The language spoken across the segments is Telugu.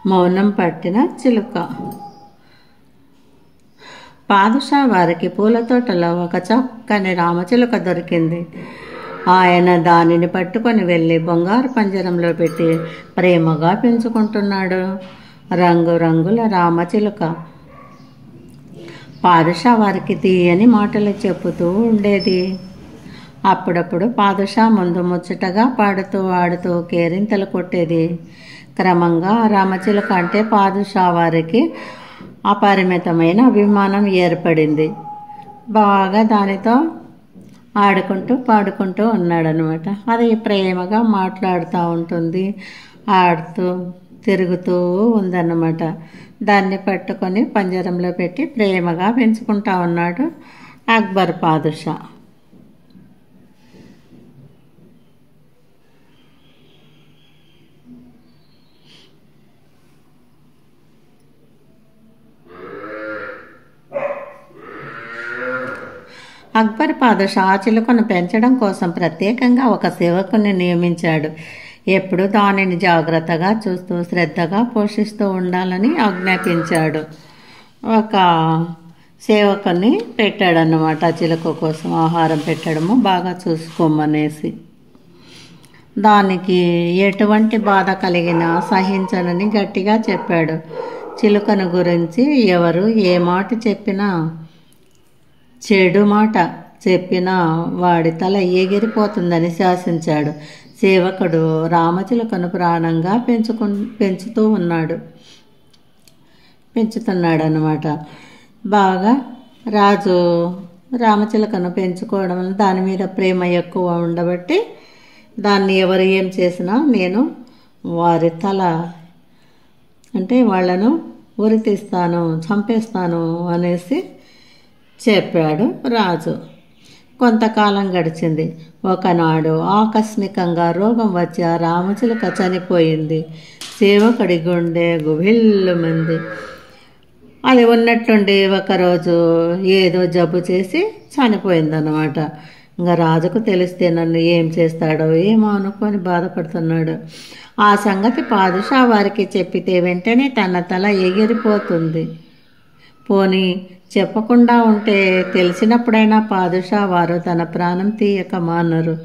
మౌనం పట్టిన చిలుక. పాదుషా వారికి పూల తోటలో ఒక చక్కని రామచిలుక దొరికింది. ఆయన దానిని పట్టుకొని వెళ్ళి బంగారు పంజరంలో పెట్టి ప్రేమగా పెంచుకుంటున్నాడు. రంగురంగుల రామచిలుక పాదుషా వారికి తీయని మాటలు చెప్పుతూ ఉండేది. అప్పుడప్పుడు పాదుషా ముందు ముచ్చటగా పాడుతూ ఆడుతూ కేరింతలు కొట్టేది. క్రమంగా రామచిలుక అంటే పాదుషా వారికి అపరిమితమైన అభిమానం ఏర్పడింది. బాగా దానితో ఆడుకుంటూ పాడుకుంటూ ఉన్నాడనమాట. అది ప్రేమగా మాట్లాడుతూ ఉంటుంది, ఆడుతూ తిరుగుతూ ఉందన్నమాట. దాన్ని పట్టుకొని పంజరంలో పెట్టి ప్రేమగా పెంచుకుంటా ఉన్నాడు అక్బర్ పాదుషా. అక్బర్ పాదుషా ఆ చిలుకను పెంచడం కోసం ప్రత్యేకంగా ఒక సేవకుని నియమించాడు. ఎప్పుడు దానిని జాగ్రత్తగా చూస్తూ శ్రద్ధగా పోషిస్తూ ఉండాలని ఆజ్ఞాపించాడు. ఒక సేవకుని పెట్టాడన్నమాట చిలుక కోసం ఆహారం పెట్టడము బాగా చూసుకోమనేసి. దానికి ఎటువంటి బాధ కలిగినా సహించనని గట్టిగా చెప్పాడు. చిలుకను గురించి ఎవరు ఏ మాట చెప్పినా, చెడు మాట చెప్పినా వాడి తల ఎగిరిపోతుందని శాసించాడు. సేవకుడు రామచిలుకను ప్రాణంగా పెంచుతున్నాడు అన్నమాట. బాగా రాజు రామచిలుకను పెంచుకోవడం దాని మీద ప్రేమ ఎక్కువ ఉండబట్టి దాన్ని ఎవరు ఏం చేసినా నేను వారి తల అంటే వాళ్ళను ఉరి తీస్తాను, చంపేస్తాను అనేసి చెప్పాడు రాజు. కొంతకాలం గడిచింది. ఒకనాడు ఆకస్మికంగా రోగం వచ్చి ఆ రామచిలుక చనిపోయింది. సేవకుడి గుండె గుభిల్లుమంది. అది ఉన్నట్టుండి ఒకరోజు ఏదో జబ్బు చేసి చనిపోయిందన్నమాట. ఇంకా రాజుకు తెలిస్తే నన్ను ఏం చేస్తాడో ఏమో అనుకొని బాధపడుతున్నాడు. ఆ సంగతి పాదుషా వారికి చెప్పితే వెంటనే తన తల ఎగిరిపోతుంది. పోనీ చెప్పకుండా ఉంటే తెలిసినప్పుడైనా పాదుషా వారు తన ప్రాణం తీయక మానరు.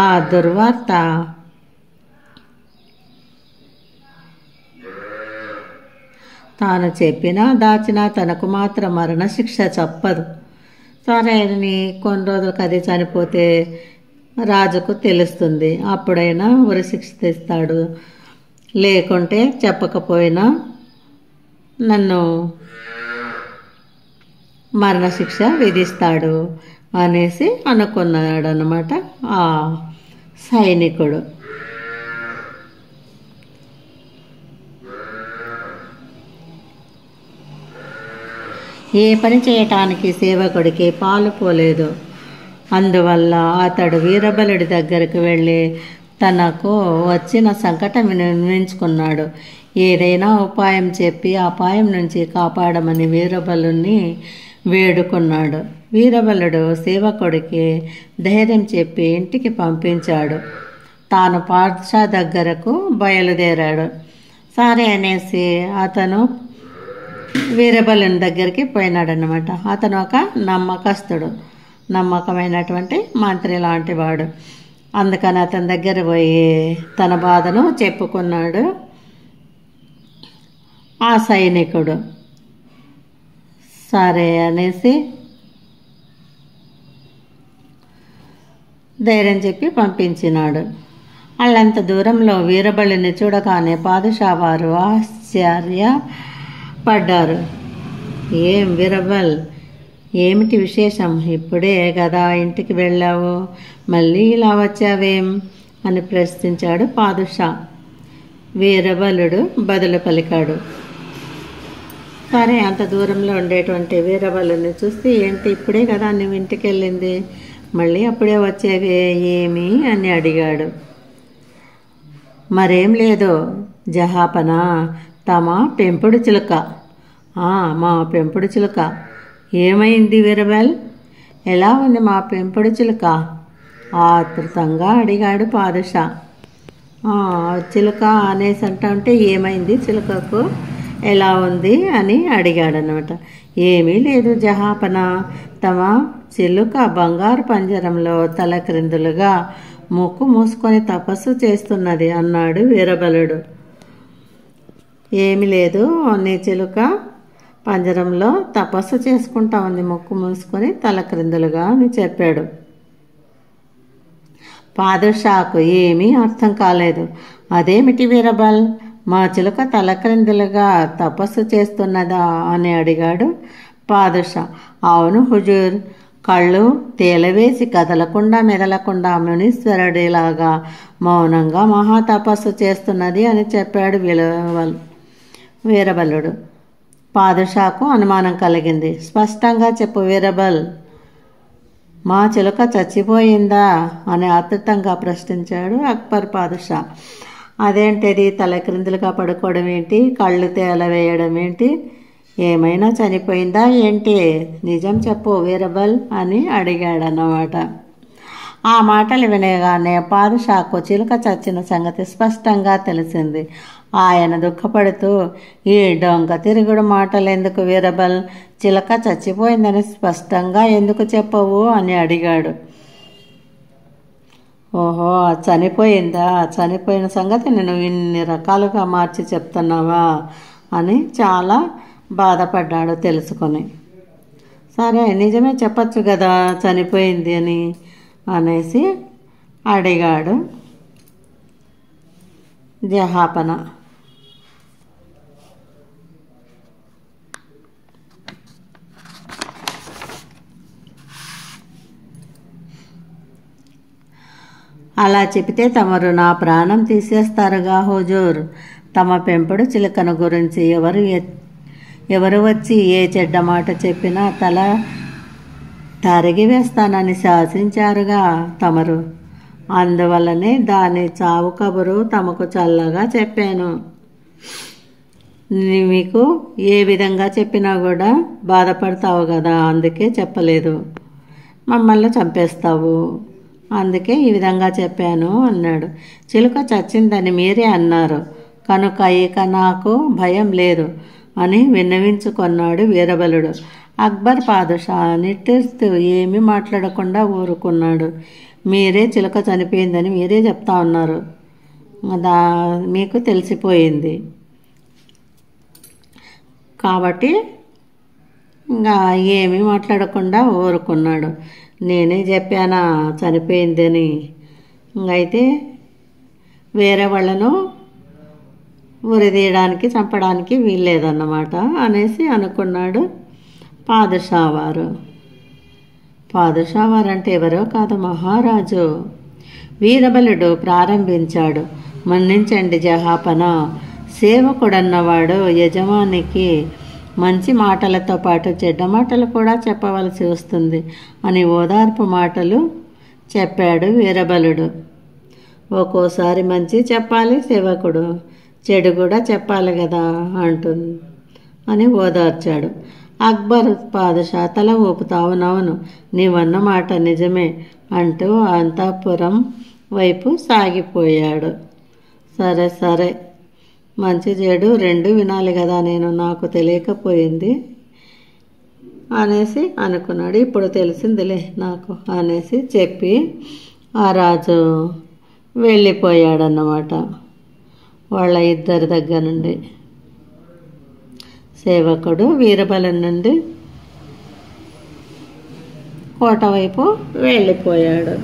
ఆ దుర్వార్త తాను చెప్పినా దాచినా తనకు మాత్రం మరణశిక్ష తప్పదు. సరే అని కొన్ని రోజులకు అది చనిపోతే రాజుకు తెలుస్తుంది. అప్పుడైనా ఉరిశిక్ష తెస్తాడు, లేకుంటే చెప్పకపోయినా నన్ను మరణశిక్ష విధిస్తాడు అనేసి అనుకున్నాడు అన్నమాట ఆ సైనికుడు. ఏ పని చేయటానికి సేవకుడికి పాలు పోలేదు. అందువల్ల అతడు వీరబలుడి దగ్గరకు వెళ్ళి తనకు వచ్చిన సంకటం వినిపించుకున్నాడు. ఏదైనా ఉపాయం చెప్పి అపాయం నుంచి కాపాడమని వీరబలుని వేడుకున్నాడు. వీరబలుడు సేవకుడికి ధైర్యం చెప్పి ఇంటికి పంపించాడు. తాను పాదుషా దగ్గరకు బయలుదేరాడు. సరే అనేసి అతను వీరబలుని దగ్గరికి పోయినాడనమాట. అతను ఒక నమ్మకస్తుడు, నమ్మకమైనటువంటి మంత్రి లాంటి వాడు. అందుకని అతని దగ్గర పోయి తన బాధను చెప్పుకున్నాడు ఆ సైనికుడు. సరే అనేసి ధైర్యం చెప్పి పంపించినాడు. వాళ్ళంత దూరంలో వీరబలిని చూడగానే పాదుషా వారు ఆశ్చర్యపడ్డారు. ఏం వీరబల్, ఏమిటి విశేషం? ఇప్పుడే కదా ఇంటికి వెళ్ళావు, మళ్ళీ ఇలా వచ్చావేం అని ప్రశ్నించాడు పాదుషా. వీరబలుడు బదులు పలికాడు. సరే అంత దూరంలో ఉండేటువంటి వీరబలుని చూసి, ఏంటి ఇప్పుడే కదా నువ్వు ఇంటికి వెళ్ళింది, మళ్ళీ అప్పుడే వచ్చేవే ఏమి అని అడిగాడు. మరేం లేదు జహాపనా, తమ పెంపుడు చిలుక. మా పెంపుడు చిలుక. ఏమైంది వీరబల్, ఎలా ఉంది మా పెంపుడు చిలుక? ఆతృతంగా అడిగాడు పాదుషా. "ఆ, చిలుక అనేసి అంటే ఏమైంది చిలుకకు, ఎలా ఉంది అని అడిగాడనమాట. ఏమీ లేదు జహాపన, తమ చిలుక బంగారు పంజరంలో తల క్రిందులుగా ముక్కు మూసుకొని తపస్సు చేస్తున్నది అన్నాడు వీరబలుడు. ఏమి లేదు, నీ చిలుక పంజరంలో తపస్సు చేసుకుంటా ఉంది ముక్కు మూసుకొని తల క్రిందులుగా అని చెప్పాడు. పాదుషాకు ఏమీ అర్థం కాలేదు. అదేమిటి వీరబల్, మా చిలుక తల క్రిందులుగా తపస్సు చేస్తున్నదా అని అడిగాడు పాదుషా. అవును హుజూర్, కళ్ళు తేలవేసి కదలకుండా మెదలకుండా మునీశ్వరుడిలాగా మౌనంగా మహాతపస్సు చేస్తున్నది అని చెప్పాడు వీరబలుడు. పాదుషాకు అనుమానం కలిగింది. స్పష్టంగా చెప్పు వీరబల్, మా చిలుక చచ్చిపోయిందా అని ఆతృతంగా ప్రశ్నించాడు అక్బర్ పాదుషా. అదేంటిది, తల క్రిందులుగా పడుకోవడం ఏంటి, కళ్ళు తేలవేయడం ఏంటి, ఏమైనా చనిపోయిందా ఏంటి, నిజం చెప్పు వీరబల్ అని అడిగాడన్నమాట. ఆ మాటలు వినగానే పాదుషాకు చిలుక చచ్చిన సంగతి స్పష్టంగా తెలిసింది. ఆయన దుఃఖపడుతూ, ఈ డొంక తిరుగుడు మాటలు ఎందుకు వీరబల్, చిలుక చచ్చిపోయిందని స్పష్టంగా ఎందుకు చెప్పవు అని అడిగాడు. ఓహో, చనిపోయిందా, చనిపోయిన సంగతి నేను ఇన్ని రకాలుగా మార్చి చెప్తున్నావా అని చాలా బాధపడ్డాడు తెలుసుకొని. సరే, నిజమే చెప్పచ్చు కదా చనిపోయింది అని అనేసి అడిగాడు జహాపన. అలా చెబితే తమరు నా ప్రాణం తీసేస్తారుగా హుజూర్. తమ పెంపుడు చిలుకను గురించి ఎవరు వచ్చి ఏ చెడ్డ మాట చెప్పినా తల తరిగి వేస్తానని శాసించారుగా తమరు. అందువల్లనే దాని చావు కబురు తమకు చల్లగా చెప్పాను. మీకు ఏ విధంగా చెప్పినా కూడా బాధపడతావు కదా, అందుకే చెప్పలేదు. మమ్మల్ని చంపేస్తావు, అందుకే ఈ విధంగా చెప్పాను అన్నాడు. చిలుక చచ్చిందని మీరే అన్నారు కనుక ఇక నాకు భయం లేదు అని విన్నవించుకున్నాడు వీరబలుడు. అక్బర్ పాదుషా నిట్టూర్స్తూ ఏమీ మాట్లాడకుండా ఊరుకున్నాడు. మీరే చిలుక చనిపోయిందని మీరే చెప్తా ఉన్నారు, మీకు తెలిసిపోయింది కాబట్టి ఇంకా ఏమీ మాట్లాడకుండా ఊరుకున్నాడు. నేనే చెప్పానా చనిపోయిందని, ఇంకైతే వేరే వాళ్ళను ఉరిదీయడానికి చంపడానికి వీల్లేదన్నమాట అనేసి అనుకున్నాడు పాదుషావారు. పాదుషావారు అంటే ఎవరో కాదు, మహారాజు. వీరబలుడు ప్రారంభించాడు. మన్నించండి జహాపన, సేవకుడన్నవాడు యజమానికి మంచి మాటలతో పాటు చెడ్డ మాటలు కూడా చెప్పవలసి వస్తుంది అని ఓదార్పు మాటలు చెప్పాడు వీరబలుడు. ఒక్కోసారి మంచి చెప్పాలి సేవకుడు, చెడు కూడా చెప్పాలి కదా అంటుంది అని ఓదార్చాడు. అక్బర్ పాదుషా తల ఊపుతా, అవునవును నీవన్న మాట నిజమే అంటూ అంతఃపురం వైపు సాగిపోయాడు. సరే సరే, మంచి చెడు రెండు వినాలి కదా, నాకు తెలియకపోయింది అనేసి అనుకున్నాడు. ఇప్పుడు తెలిసిందిలే నాకు అనేసి చెప్పి ఆ రాజు వెళ్ళిపోయాడన్నమాట. వాళ్ళ ఇద్దరి దగ్గర నుండి సేవకుడు వీరబలం నుండి కోట వైపు వెళ్ళిపోయాడు.